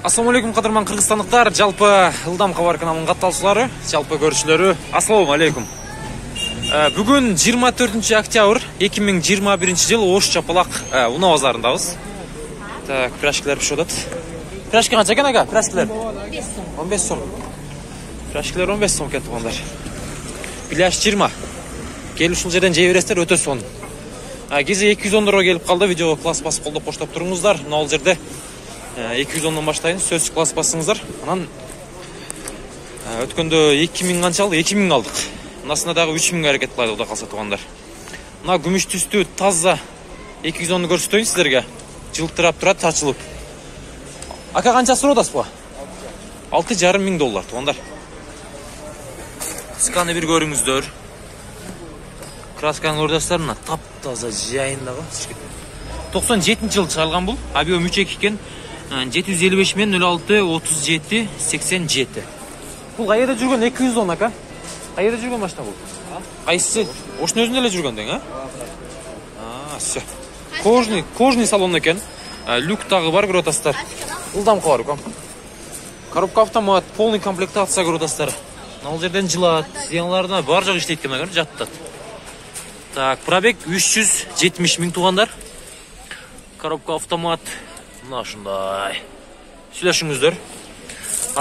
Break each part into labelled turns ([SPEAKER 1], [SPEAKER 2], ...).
[SPEAKER 1] Ассаламу алейкум кадырман кыргызстандыктар, жалпы Ылдам кабар каналынын катталуучулары, жалпы көрүүчүлөрү, ассаламу алейкум. Бүгүн 24 октябрь 2021 жыл Ош Чапалак унаа базарындабыз. Так, пирожкилер пишип атат. Пирожки канча экен ага? Пирожкилер 15 сом. Пирожкилер 15 сом экен туугандар. Пляж 20. Келип ушул жерден жей бересиздер, өтө сонун. Кези 210 долларга келип калды. Видеого класс басып колдоп коштоп туруңуздар. Мына ал жерде 210-дан баштайын, сөз класс басыңыздар. Анан өткөндө 2000 канча алды? 2000 алдык. Мынасына дагы 3000 аракет кылайлы Кудай калса туугандар. Мына күмүш түстүү таза 210-ду көрсөтөйүн сиздерге. Жылтырап турат, чачылып. Ака канча сурап атасызбы? 6,5 миң доллар туугандар. Сканы бир көрүңүздөр. Красканы көрдүңүздөр, мына таптаза жайындагы. 97-жылы чыгарылган бул. Объем 3 экен. 755 мен 06 37 87. Бул кайерде жүргөн 210 ака? Кайерде жүргөн машина бул? Кайсы? Ошнун өзүндө эле жүргөн дең, всё. Кожный салон экен. Люк тагы бар, көрүп атасыздар. Ылдам кабар ком. Коробка автомат, полный комплектация көрүп атасыздар. Ал жерден жылат, сыяналарына бар жок иштейт экен, жаттат. Так, пробег 370 миң туугандар. Коробка автомат. Мына ушундай. Сүйлөшүңүздөр.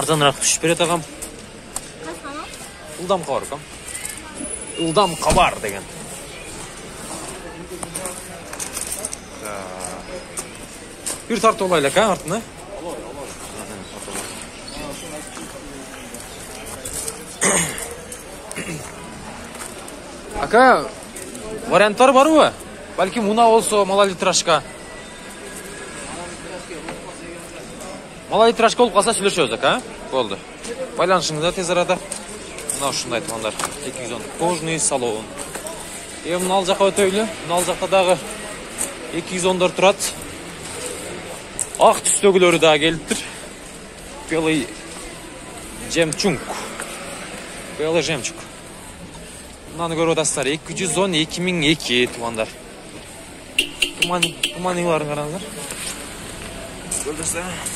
[SPEAKER 1] Арзаныраак түшүп берет агам. Ылдам кабар ком. Ылдам кабар деген. Бир тартып алайлы ака артына. Ака, варианттар барбы? Балким унаа болсо, малолитражка. Малолитражка болуп калса сүйлөшөбүз ака. Болду. Байланышыңызда тез арада. Мына ушундай туугандар. 210 кожный салон. Мына ал жака өтөйлү. Мына ал жакта дагы 210дор турат. Ак түстөгүлөрү дагы келиптир. Белый жемчуг. Белый жемчуг. Мынаны көрүп атасыздар. 210 2002 туугандар. Туманыңларын караңыздар. Көрдүңүздөр.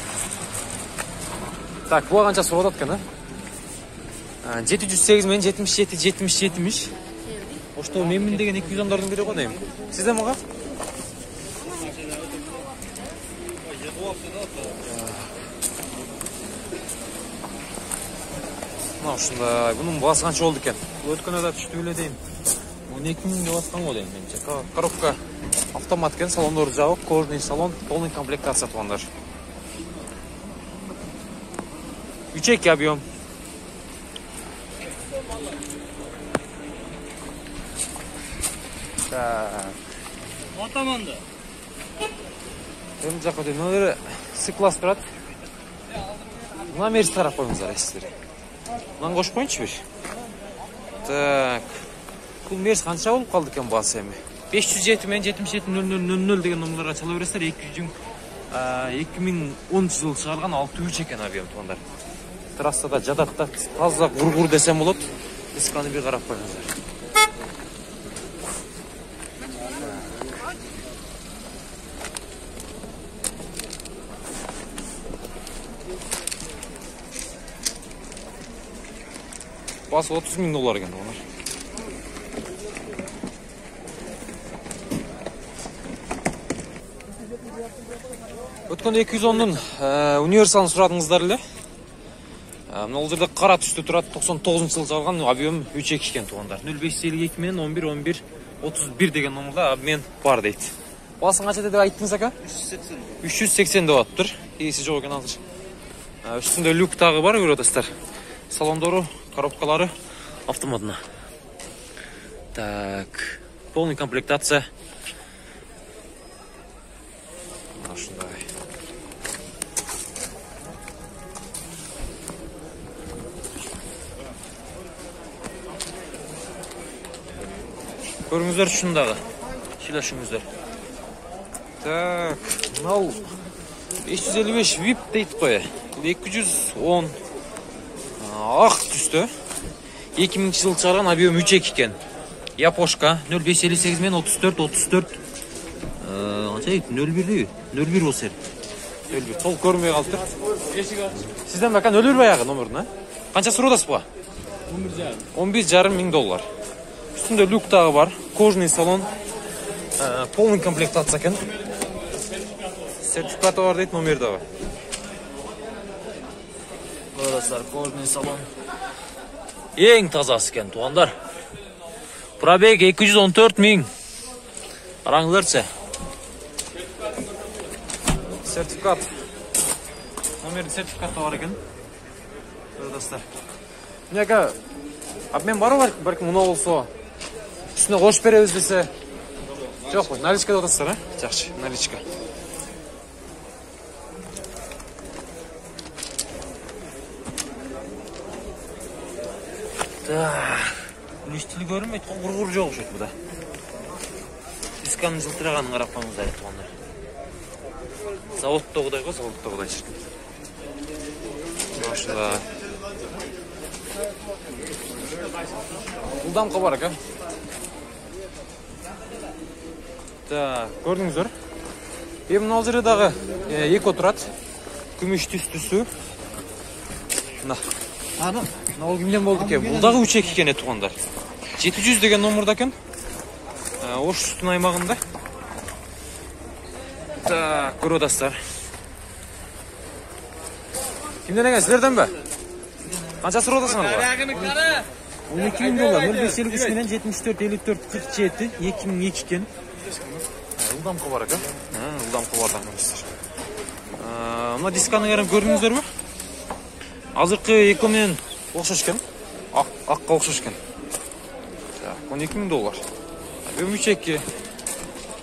[SPEAKER 1] Так, буга канча сурап атат экен, 708 мен 77-77-миш. Ошто менмин деген 210дордун бири го дейм. Сизде мага? Мына ушундай. Бунун баасы канча болду экен? Өткөн да түштү эле дейм. Бул 2000 деп аткан го дейм менче. Коробка автомат экен, салондору жабык, кожный салон, полный комплектация туугандар. 3 объем. Так. Атаманды. Эми жака мына С-класс турат. Мына мерс тарап коюңуздар сиздер. Мынаны кошуп коюнчу бир. Так. Бул мерс канча болуп калды экен баасы эми? 507 мен 770000 деген номерлерге чала бересиздер. 2010 жылы чыгарылган 63 экен объем туугандар. Трассада жадатта таза гургур десем болот. Дисканы бир карап коюңуздар. Басы 30 миң доллар экен туугандар. Өткөндө 210-дун универсалын сурадыңыздар эле. Мына ал жерде кара түстө турат, 99-жылы чыгарылган, объем 3 экен туугандар. 0552 менен 11 31 деген номерде обмен бар дейт. Баасы канча деп айттыңыз ака? 380 деп атыптыр. Эси жок экен азыр. Үстүндө люк тагы бар, көрүп атасыздар. Салондору, коробкалары автоматына. Так, полный комплектация. Ушундай. Көрүңүздөр ушундагы. Сүйлөшүңүздөр. Так, мынау 555 VIP дейт кой. 210 ак түстө. 2000 жылы чыгарган, объем 3 экен. Япошка 0558 мен 34 канча дейт? 01 болсо. 01. Толық көрінбей қалып тұр. Сізден бәкән өлір баяғы номерін, қанша сұрадасыз бұға? 11,5 мың доллар. Үстінде люктағы бар, кожный салон, полный комплектация екен. Сертификаты бар дейді номердағы. Көресіздер, кожный салон. Ең тазасы екен, туғандар. Пробег 214 мың. Қараңыздаршы. Сертификат. Номердің сертификаты бар екен. Көресіздер. Неге обмен бар ғой, бәлкім мұна болса. Үстіне қош береміз десе. Жоқ қой, наличкада отырсыздар, жақсы, наличка. Үлестілі көрінмейді, құр жоқ үшет бұда. Дисканың жылтырағанын қарап қаңыздар етуғандар. Заводта құдай ғой, заводта құдай шіркін. Машында. Бұлдамқы бар екен. Көрдіңіздер. Емін ал жередағы екі отырады. Күміш түсі. Ол кімден болды екен? Бұлдағы үчек екен етуғандар. 700 деген номерда екен. Ош үстін аймағында. Көродастар. Кімден екен? Сілерден бе? Қанша сұродасыңар ба? 12 мың доллар. 0553 менен 74-54-47 2002 екен. Ұлдамқы бар екен. Ұлдамқы бардан көресіздер. Мұна дисканың әрін көрдіңіздер бе? Азырқы екімен оқшаш кен. Аққа оқшаш кен. 12 мың доллар. Өмүчекке.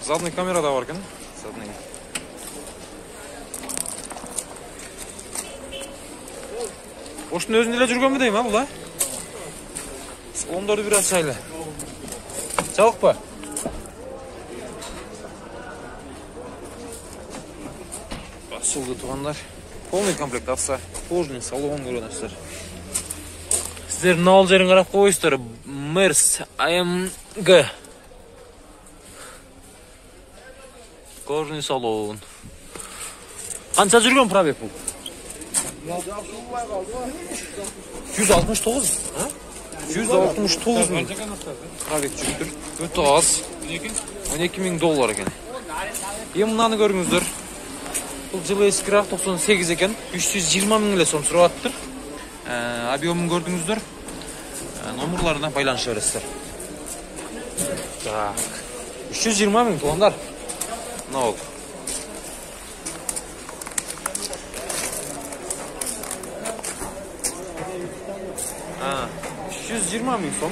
[SPEAKER 1] Задный камерада бар кен. Оштың өзінде жүрген бе дейм, бұл? Салондарды біраз шайлы. Жауық па? Басылды туғандар. Полный комплектация. Кожный салон көрінесіздер. Сіздер нал жерін қарап қойыстыр. Мерс AMG. Кожный салон. Қанша жүрген пробег бұл? 169. 169 мың. Пробег жүрдір. Өті аз. 12 мың доллар екен. Емінаны көріңіздер. Бұл жылы ескірақ 98 екен. 320 мың іле сом сұрауаттыр. Объемын көрдіңіздер. Номырларына байланыш өресіздер. 320 мың туғандар. Мына ол. Ha, 120 bin son.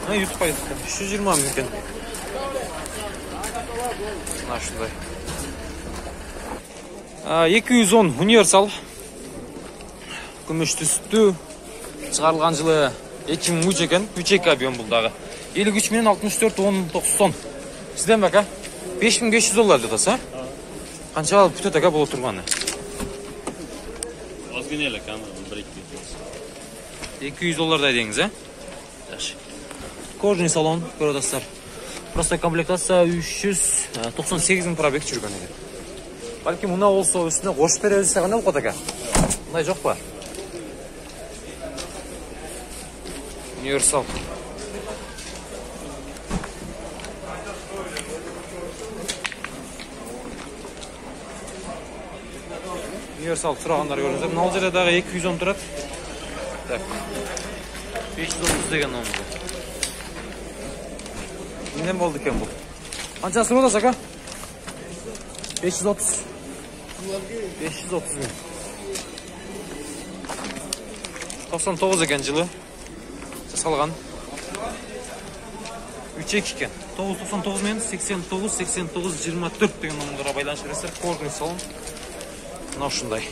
[SPEAKER 1] Ha, YouTube payı. 120 bin iken. Ha, şunday. 210 универсал. Күміш түсті. Шығарылған жылы 2003 екен. 3 объем бұлдағы. 53 мен 64 10 90. Сізден бәка? 5500 доллар дедаса? Қанша алып бүтет әка болып тұрғаны?
[SPEAKER 2] Азгенелі камера,
[SPEAKER 1] 200 доллардай деңіз, Кожный салон, көродастар. Просто комплектация 398 мың пробег жүрген екен. Бәлки мұна олса үстіне қош бере өзі сәғанда бұқат әка? Мұндай жоқ па? Универсал. Универсал сұрағандар көріңіздер. Мынау жердегі 210 тұрады. 530 деген номер. Неден болды екен бұл? Қанша сұрады ака? 530. 530 мың. 99 екен жылы. Жасалған. 3 екен. 999 мен 89-89-24 деген номерға байланыш бересіздер. Кожный салон. Мынау шындай.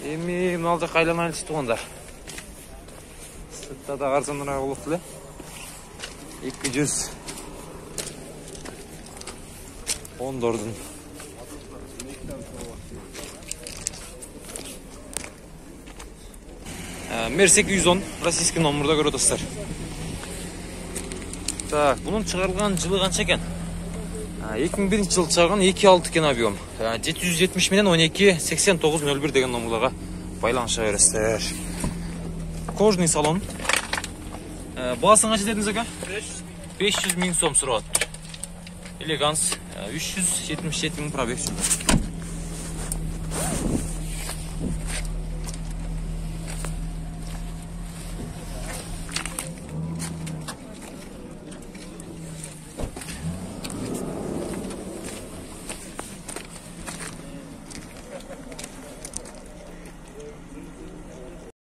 [SPEAKER 1] Еми, мыналда қайлан әлісі туғандар. Сытта да қарзандыра болып тілі. 200. 14-дің. Мерсек 110 российский номерда көрөт достар. Так, bunun çıkarılgan жылы канча экен? 2001 жылы чыгарган 2.6 экен объем. 770 менен 12.89.01 деген номерларга байланыша бересиздер. Кожный салон. Баасын канча дедиңиз ака? 500 миң сом сурап атат. Элеганс 377 миң пробег.